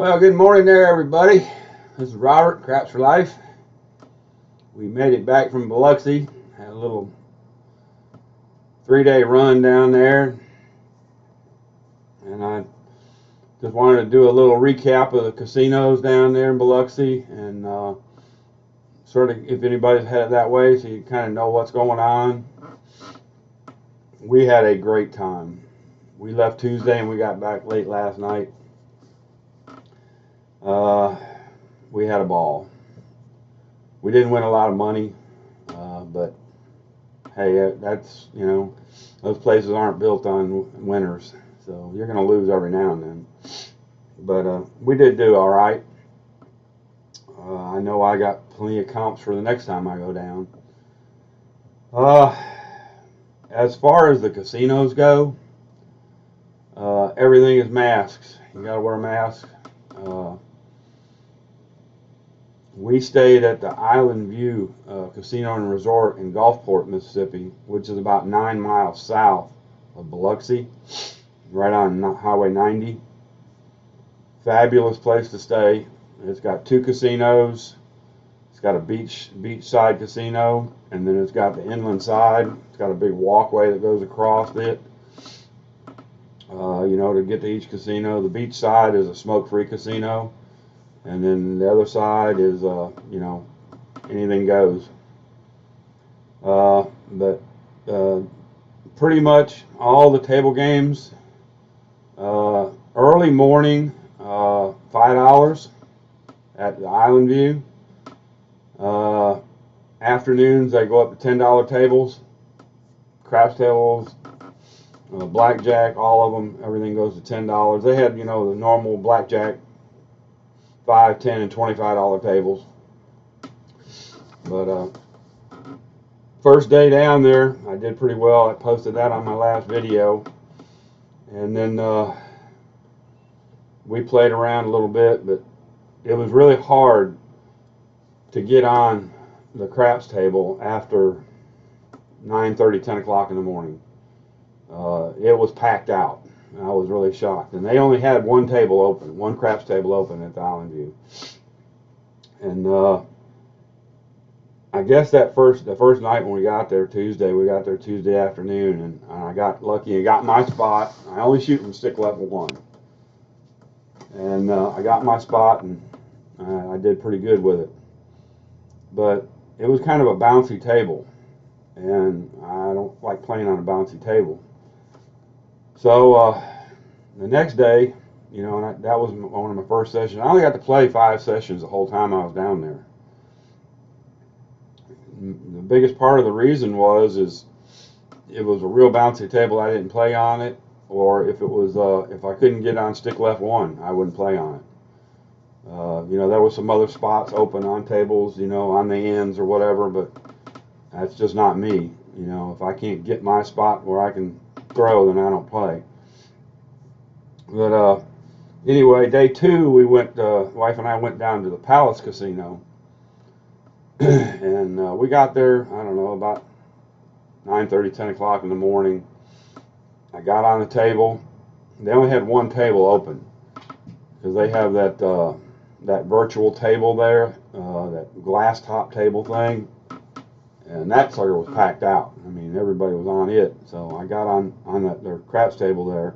Well, good morning there, everybody. This is Robert, Craps for Life. We made it back from Biloxi. Had a little 3-day run down there. And I just wanted to do a little recap of the casinos down there in Biloxi. And sort of, if anybody's headed that way, so you kind of know what's going on. We had a great time. We left Tuesday and we got back late last night. We had a ball. We didn't win a lot of money, but hey, that's, those places aren't built on winners, so you're going to lose every now and then. But we did do all right. I know I got plenty of comps for the next time I go down. As far as the casinos go, everything is masks. You got to wear a mask. We stayed at the Island View Casino and Resort in Gulfport, Mississippi, which is about 9 miles south of Biloxi, right on Highway 90. Fabulous place to stay. It's got 2 casinos. It's got a beachside casino, and then it's got the inland side. It's got a big walkway that goes across it. To get to each casino. The beach side is a smoke-free casino. And then the other side is, anything goes. But pretty much all the table games, early morning, $5 at the Island View. Afternoons, they go up to $10 tables, craps tables, blackjack, all of them, everything goes to $10. They had, the normal blackjack, $5, $10, and $25 tables. But first day down there, I did pretty well. I posted that on my last video. And then we played around a little bit, but it was really hard to get on the craps table after 9:30, 10 o'clock in the morning. It was packed out. I was really shocked. And they only had one table open, one craps table open at the Island View. And I guess the first night when we got there Tuesday afternoon, and I got lucky and got my spot. I only shoot from stick level 1. And I got my spot, and I did pretty good with it. But it was kind of a bouncy table, and I don't like playing on a bouncy table. So the next day, and that was one of my first sessions. I only got to play 5 sessions the whole time I was down there. The biggest part of the reason is it was a real bouncy table. I didn't play on it, or if it was if I couldn't get on stick left 1, I wouldn't play on it. There were some other spots open on tables, on the ends or whatever, but that's just not me. If I can't get my spot where I can throw, then I don't play. But anyway, day 2, we went. Wife and I went down to the Palace Casino, and we got there. I don't know, about 9:30, 10 o'clock in the morning. I got on the table. They only had one table open because they have that virtual table there, that glass top table thing. And that sucker was packed out. I mean, everybody was on it. So I got on their craps table there,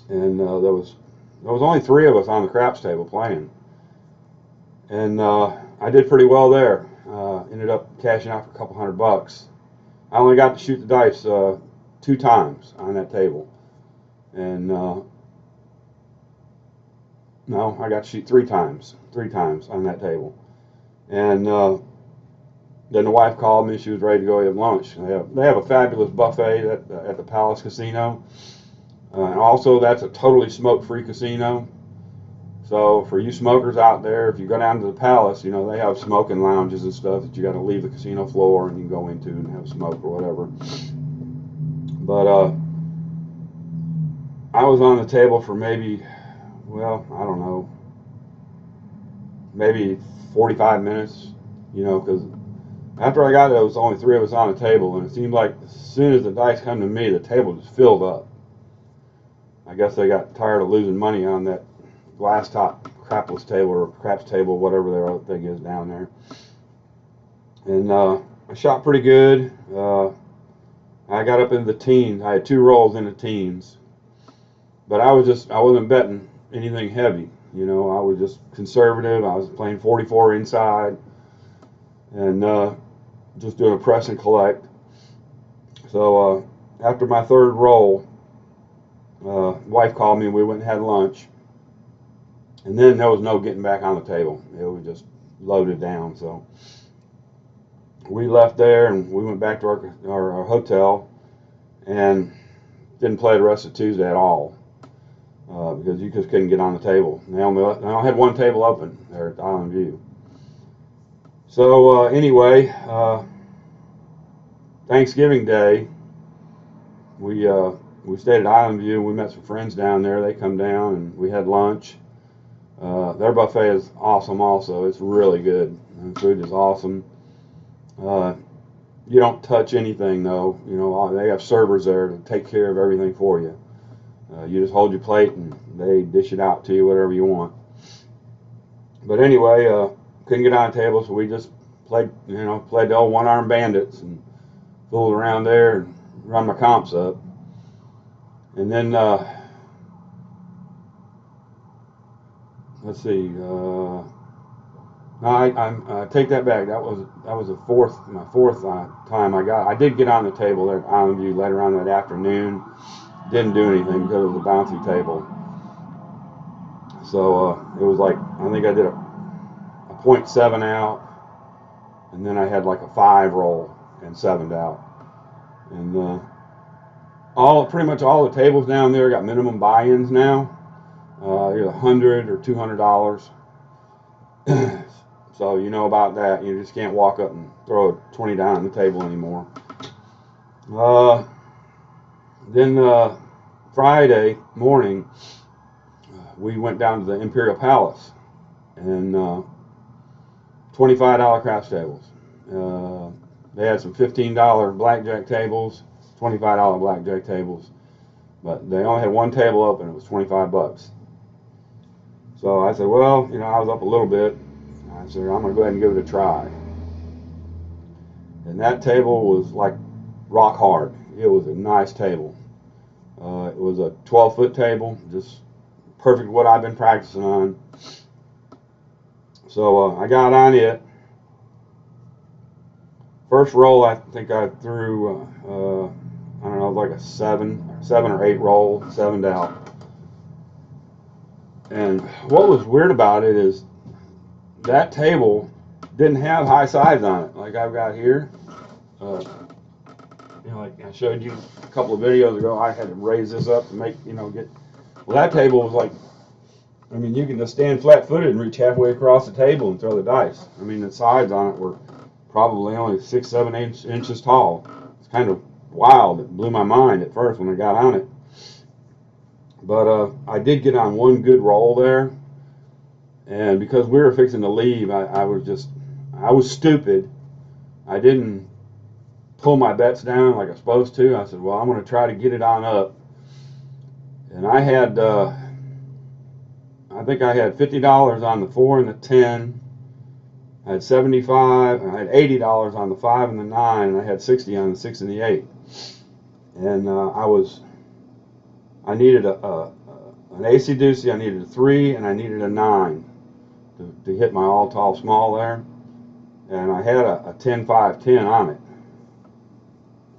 and there was only 3 of us on the craps table playing, and I did pretty well there. Ended up cashing out for a couple $100. I only got to shoot the dice 2 times on that table, and no, I got to shoot 3 times on that table, and then the wife called me. She was ready to go have lunch. They have a fabulous buffet at the Palace Casino. And also, that's a totally smoke-free casino. So for you smokers out there, if you go down to the Palace, they have smoking lounges and stuff that you got to leave the casino floor and you can go into and have a smoke or whatever. But I was on the table for maybe 45 minutes, because after I got there, there was only 3 of us on the table, and it seemed like as soon as the dice come to me, the table just filled up. I guess they got tired of losing money on that glass top crapless table or craps table, whatever their thing is down there. And I shot pretty good. I got up into the teens. I had 2 rolls in the teens, but I wasn't betting anything heavy. You know, I was just conservative. I was playing 44 inside and just doing a press and collect. So after my 3rd roll, wife called me and we went and had lunch. And then there was no getting back on the table. It was just loaded down. So we left there and we went back to our hotel and didn't play the rest of Tuesday at all because you just couldn't get on the table. They only had 1 table open there at Island View. So anyway, Thanksgiving Day, we stayed at Island View. We met some friends down there. They come down and we had lunch. Their buffet is awesome also. It's really good. The food is awesome. You don't touch anything though. You know, they have servers there to take care of everything for you. You just hold your plate and they dish it out to you, whatever you want. But anyway, couldn't get on the table, so we just played the old one-armed bandits and fooled around there and run my comps up. And then let's see. No, I take that back. That was my fourth time I did get on the table there at Island View later on that afternoon. Didn't do anything because it was a bouncy table. So it was like, I think I did a 0.7 out, and then I had like a 5 roll and 7'd out. And pretty much all the tables down there got minimum buy-ins now. Either $100 or $200. So you know about that. You just can't walk up and throw a 20 down on the table anymore. Then Friday morning, we went down to the Imperial Palace and $25 craps tables. They had some $15 blackjack tables, $25 blackjack tables, but they only had 1 table open. It was $25. So I said, well, you know, I was up a little bit. I said, I'm going to go ahead and give it a try. And that table was like rock hard. It was a nice table. It was a 12-foot table, just perfect what I've been practicing on. So I got on it. First roll, I think I threw, I don't know, like a 7 or 8 roll, 7'd out. And what was weird about it is that table didn't have high sides on it like I've got here. You know, like I showed you a couple of videos ago, I had to raise this up to make, well, that table was like, I mean, you can just stand flat-footed and reach halfway across the table and throw the dice. I mean, the sides on it were probably only 6, 7 inches tall. It's kind of wild. It blew my mind at first when I got on it. But I did get on 1 good roll there. And because we were fixing to leave, I was stupid. I didn't pull my bets down like I was supposed to. I said, well, I'm going to try to get it on up. And I had, I think I had $50 on the 4 and the 10. I had 75, and I had $80 on the 5 and the 9, and I had 60 on the 6 and the 8. And I needed an AC deuce, I needed a 3, and I needed a 9 to hit my all tall small there. And I had a 10-5-10 on it.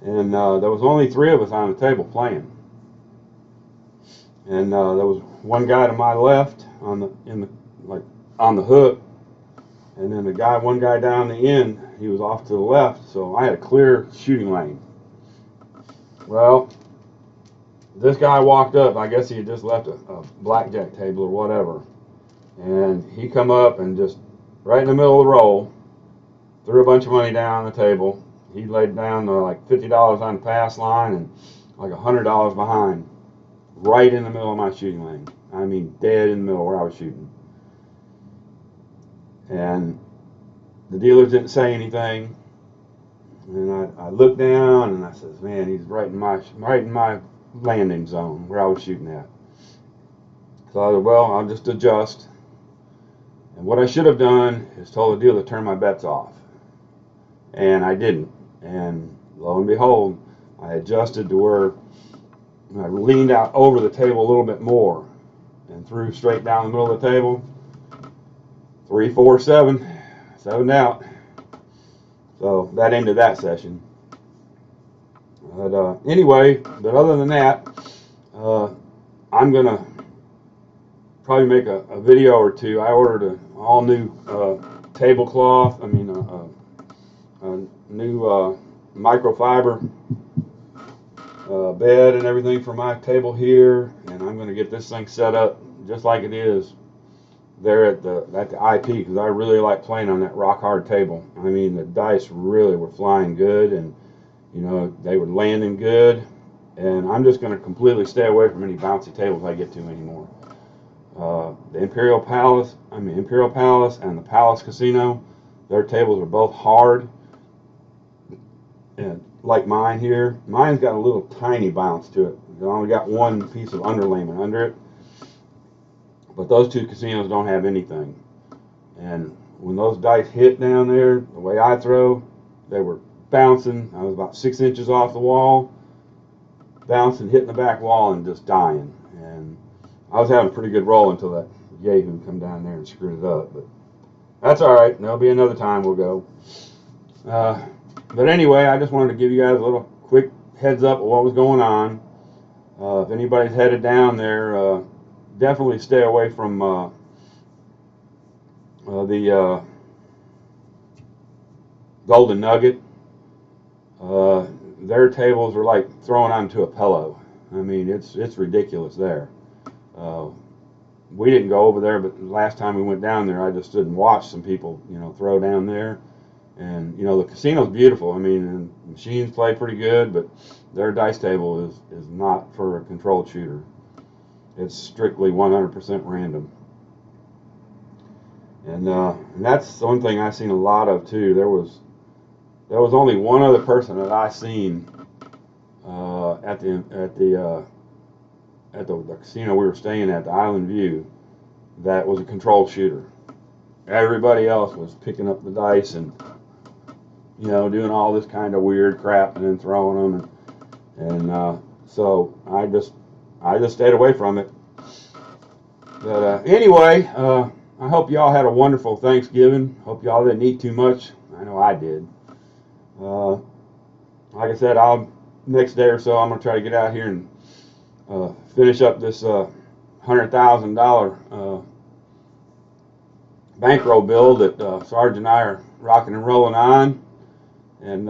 And there was only 3 of us on the table playing. And there was one guy to my left on the hook, and then one guy down the end, he was off to the left, so I had a clear shooting lane. Well, this guy walked up. I guess he had just left a blackjack table or whatever, and he come up and just right in the middle of the roll threw a bunch of money down on the table. He laid down like $50 on the pass line and like $100 behind, right in the middle of my shooting lane. I mean, dead in the middle where I was shooting. And the dealers didn't say anything. And I looked down and I said, man, he's right in my landing zone where I was shooting at. So I said, well, I'll just adjust. And what I should have done is told the dealer to turn my bets off. And I didn't. And lo and behold, I adjusted to where I leaned out over the table a little bit more and threw straight down the middle of the table. 3, 4, 7, 7 out. So that ended that session. But anyway, but other than that, I'm gonna probably make a video or two. I ordered an all new tablecloth. I mean, a new microfiber bed and everything for my table here, and I'm gonna get this thing set up just like it is there at the IP, because I really like playing on that rock hard table. I mean, the dice really were flying good, and you know, they were landing good, and I'm just going to completely stay away from any bouncy tables I get to anymore. The Imperial Palace and the Palace Casino, their tables are both hard, and like mine here, mine's got a little tiny bounce to it. I only got one piece of underlayment under it. But those two casinos don't have anything. And when those dice hit down there, the way I throw, they were bouncing. I was about 6 inches off the wall, bouncing, hitting the back wall, and just dying. And I was having a pretty good roll until that yahoo come down there and screwed it up. But that's all right. There'll be another time we'll go. But anyway, I just wanted to give you guys a little quick heads up of what was going on. If anybody's headed down there, definitely stay away from the Golden Nugget. Their tables are like throwing onto a pillow. I mean, it's ridiculous there. We didn't go over there, but last time we went down there, I just stood and watched some people, you know, throw down there. And you know, the casino's beautiful. I mean, and the machines play pretty good, but their dice table is not for a controlled shooter. It's strictly 100% random. And that's the one thing I've seen a lot of too. There was only one other person that I seen at the casino we were staying at, the Island View, that was a controlled shooter. Everybody else was picking up the dice and, you know, doing all this kind of weird crap and then throwing them, and so I just stayed away from it. But anyway, I hope y'all had a wonderful Thanksgiving. Hope y'all didn't eat too much. I know I did. Like I said, next day or so I'm gonna try to get out here and finish up this $100,000 bankroll bill that Sarge and I are rocking and rolling on, and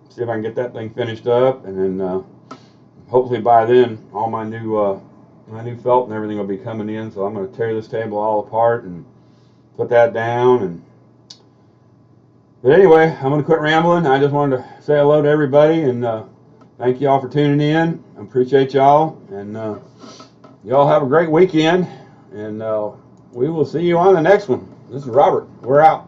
see if I can get that thing finished up, and then hopefully by then all my new felt and everything will be coming in. So I'm going to tear this table all apart and put that down. But anyway, I'm going to quit rambling. I just wanted to say hello to everybody, and thank you all for tuning in. I appreciate y'all, and y'all have a great weekend, and we will see you on the next one. This is Robert. We're out.